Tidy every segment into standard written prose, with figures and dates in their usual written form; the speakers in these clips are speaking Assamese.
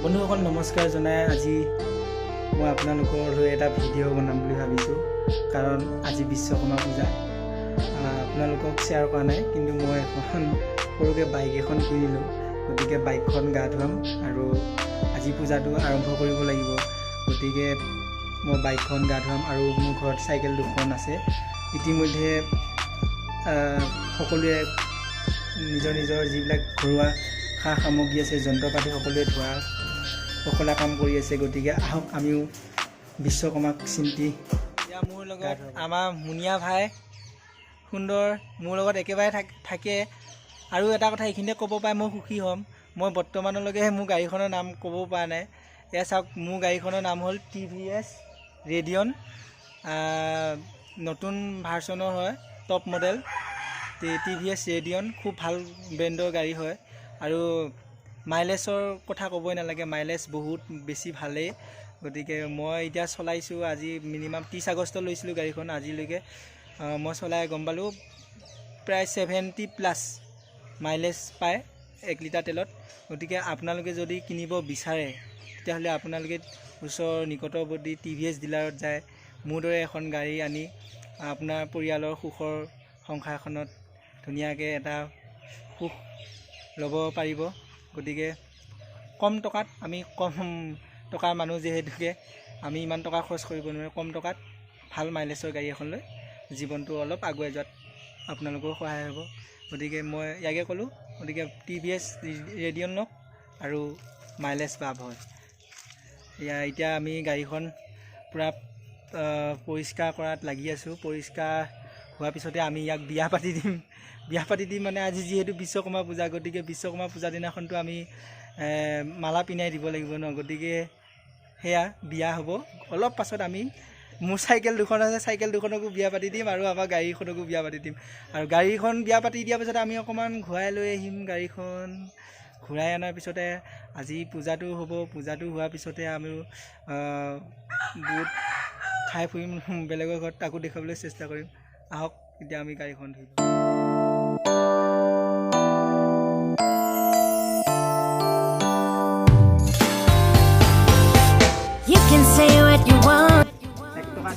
বন্ধুসকল নমস্কাৰ জনাই আজি মই আপোনালোকৰ হৈ এটা ভিডিঅ' বনাম বুলি ভাবিছোঁ কাৰণ আজি বিশ্বকৰ্মা পূজা আপোনালোকক শ্বেয়াৰ কৰা নাই কিন্তু মই এখন সৰুকৈ বাইক এখন কিনিলোঁ গতিকে বাইকখন গা ধুৱাম আৰু আজি পূজাটো আৰম্ভ কৰিব লাগিব গতিকে মই বাইকখন গা ধুৱাম আৰু মোৰ ঘৰত চাইকেল দুখন আছে ইতিমধ্যে সকলোৱে নিজৰ নিজৰ যিবিলাক ঘৰুৱা সা সামগ্ৰী আছে যন্ত্ৰপাতি সকলোৱে ধোৱা পখলা কাম কৰি আছে গতিকে আহক আমিও বিশ্বকৰ্মাক চিন্তি এতিয়া মোৰ লগত আমাৰ মুনিয়া ভাই সুন্দৰ মোৰ লগত একেবাৰে থাকে আৰু এটা কথা এইখিনিতে ক'ব পাই মই সুখী হ'ম মই বৰ্তমানলৈকে মোৰ গাড়ীখনৰ নাম ক'ব পৰা নাই এয়া চাওক মোৰ গাড়ীখনৰ নাম হ'ল TVS radeon নতুন ভাৰ্চনৰ হয় টপ মডেল TVS radeon খুব ভাল ব্ৰেণ্ডৰ গাড়ী হয় আৰু মাইলেজৰ কথা ক'বই নালাগে মাইলেজ বহুত বেছি ভালেই গতিকে মই এতিয়া চলাইছোঁ আজি মিনিমাম 30 আগষ্ট লৈছিলোঁ গাড়ীখন আজিলৈকে মই চলাই গম পালোঁ প্ৰায় 70+ মাইলেজ পায় 1 লিটাৰ তেলত গতিকে আপোনালোকে যদি কিনিব বিচাৰে তেতিয়াহ'লে আপোনালোকে ওচৰ নিকটৱৰ্তী TVS ডিলাৰত যায় মোৰ দৰে এখন গাড়ী আনি আপোনাৰ পৰিয়ালৰ সুখৰ সংসাৰখনত ধুনীয়াকৈ এটা সুখ ল'ব পাৰিব গতিকে কম টকাত আমি কম টকাৰ মানুহ যিহেতুকে আমি ইমান টকা খৰচ কৰিব নোৱাৰোঁ কম টকাত ভাল মাইলেজৰ গাড়ী এখন লৈ জীৱনটো অলপ আগুৱাই যোৱাত আপোনালোকৰ সহায় হ'ব গতিকে মই ইয়াকে ক'লোঁ গতিকে TVS radeon লওক আৰু মাইলেজ লাভ হয় এতিয়া আমি গাড়ীখন পূৰা পৰিষ্কাৰ কৰাত লাগি আছোঁ পৰিষ্কাৰ হোৱাৰ পিছতে আমি ইয়াক বিয়া পাতি দিম মানে আজি যিহেতু বিশ্বকৰ্মা পূজা গতিকে বিশ্বকৰ্মা পূজা দিনাখনতো আমি মালা পিন্ধাই দিব লাগিব ন গতিকে সেয়া বিয়া হ'ব অলপ পাছত আমি মোৰ চাইকেল দুখন আছে চাইকেল দুখনকো বিয়া পাতি দিম আৰু আমাৰ গাড়ীখনকো বিয়া পাতি দিম আৰু গাড়ীখন বিয়া পাতি দিয়াৰ পিছত আমি অকণমান ঘূৰাই লৈ আহিম গাড়ীখন ঘূৰাই অনাৰ পিছতে আজি পূজাটো হ'ব পূজাটো হোৱাৰ পিছতে আমি বহুত খাই ফুৰিম বেলেগৰ ঘৰত তাকো দেখুৱাবলৈ চেষ্টা কৰিম আহক এতিয়া আমি গাড়ীখন ধুই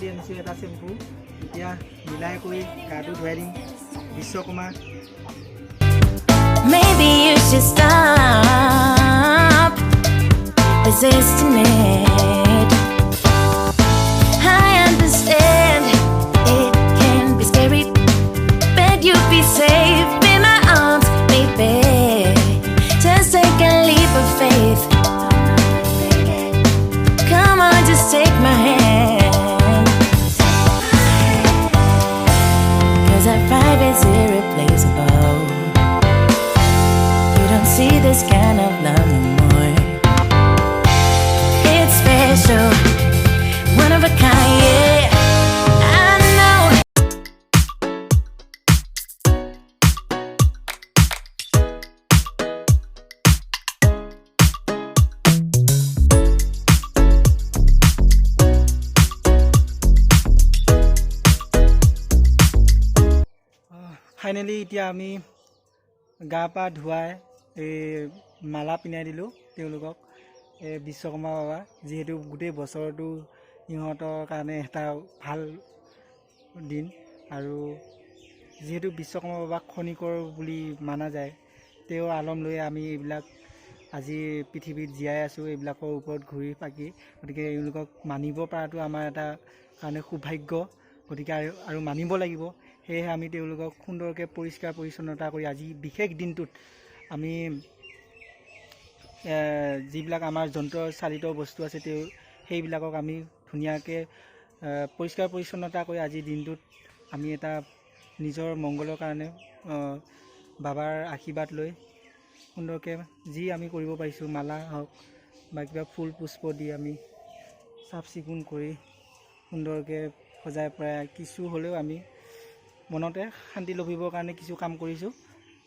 দিয়ে আনিছোঁ এটা চেম্পু এতিয়া মিলাই কৰি গাটো ধুৱাই দিম Vishwakarma Maybe you should stop resisting it. I understand it can be scary, but you'll be safe in my arms, baby. Just take a leap of faith. Come on, just take my hand. 'Cause our pride is irreplaceable. You don't see this kind of love no more. It's special, one of a kind, yeah. I know. Finally এতিয়া আমি গা পা ধুৱাই এই মালা পিন্ধাই দিলোঁ তেওঁলোকক এই বিশ্বকৰ্মা বাবা যিহেতু গোটেই বছৰটো ইহঁতৰ কাৰণে এটা ভাল দিন আৰু যিহেতু বিশ্বকৰ্মা বাবাক খনিকৰ বুলি মানা যায় তেওঁৰ আলম লৈ আমি এইবিলাক আজি পৃথিৱীত জীয়াই আছোঁ এইবিলাকৰ ওপৰত ঘূৰি পাকি গতিকে এওঁলোকক মানিব পৰাটো আমাৰ এটা কাৰণে সৌভাগ্য গতিকে আৰু মানিব লাগিব সেয়েহে আমি তেওঁলোকক সুন্দৰকৈ পৰিষ্কাৰ পৰিচ্ছন্নতা কৰি আজি বিশেষ দিনটোত আমি যিবিলাক আমাৰ যন্ত্ৰচালিত বস্তু আছে সেইবিলাকক আমি ধুনীয়াকৈ পৰিষ্কাৰ পৰিচ্ছন্নতা কৰি আজিৰ দিনটোত আমি এটা নিজৰ মংগলৰ কাৰণে বাবাৰ আশীৰ্বাদ লৈ সুন্দৰকৈ যি আমি কৰিব পাৰিছোঁ মালা হওক বা কিবা ফুল পুষ্প দি আমি চাফ চিকুণ কৰি সুন্দৰকৈ সজাই পৰাই কিছু হ'লেও আমি মনতে শান্তি লভিবৰ কাৰণে কিছু কাম কৰিছোঁ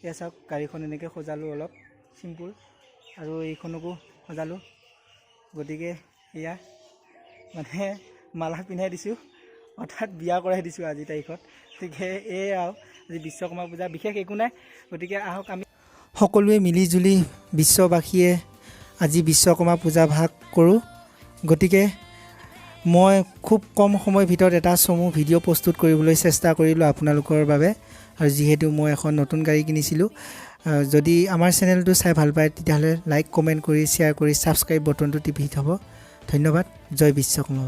এয়া চাওক গাড়ীখন এনেকৈ সজালোঁ অলপ চিম্পুল আৰু এইখনকো সজালোঁ গতিকে এয়া মানে মালা পিন্ধাই দিছোঁ অৰ্থাৎ বিয়া কৰাই দিছোঁ আজি তাৰিখত গতিকে এয়া আজি বিশ্বকৰ্মা পূজা বিশেষ একো নাই গতিকে আহক আমি সকলোৱে মিলি জুলি বিশ্ববাসীয়ে আজি বিশ্বকৰ্মা পূজা ভাগ কৰোঁ গতিকে মই খুব কম সময়ৰ ভিতৰত এটা চমু ভিডিঅ' প্ৰস্তুত কৰিবলৈ চেষ্টা কৰিলোঁ আপোনালোকৰ বাবে আৰু যিহেতু মই এখন নতুন গাড়ী কিনিছিলোঁ যদি আমাৰ চেনেলটো চাই ভাল পায় তেতিয়াহ'লে লাইক কমেণ্ট কৰি শ্বেয়াৰ কৰি ছাবস্ক্ৰাইব বটনটো টিপি থ'ব ধন্যবাদ জয় বিশ্বকৰ্মা।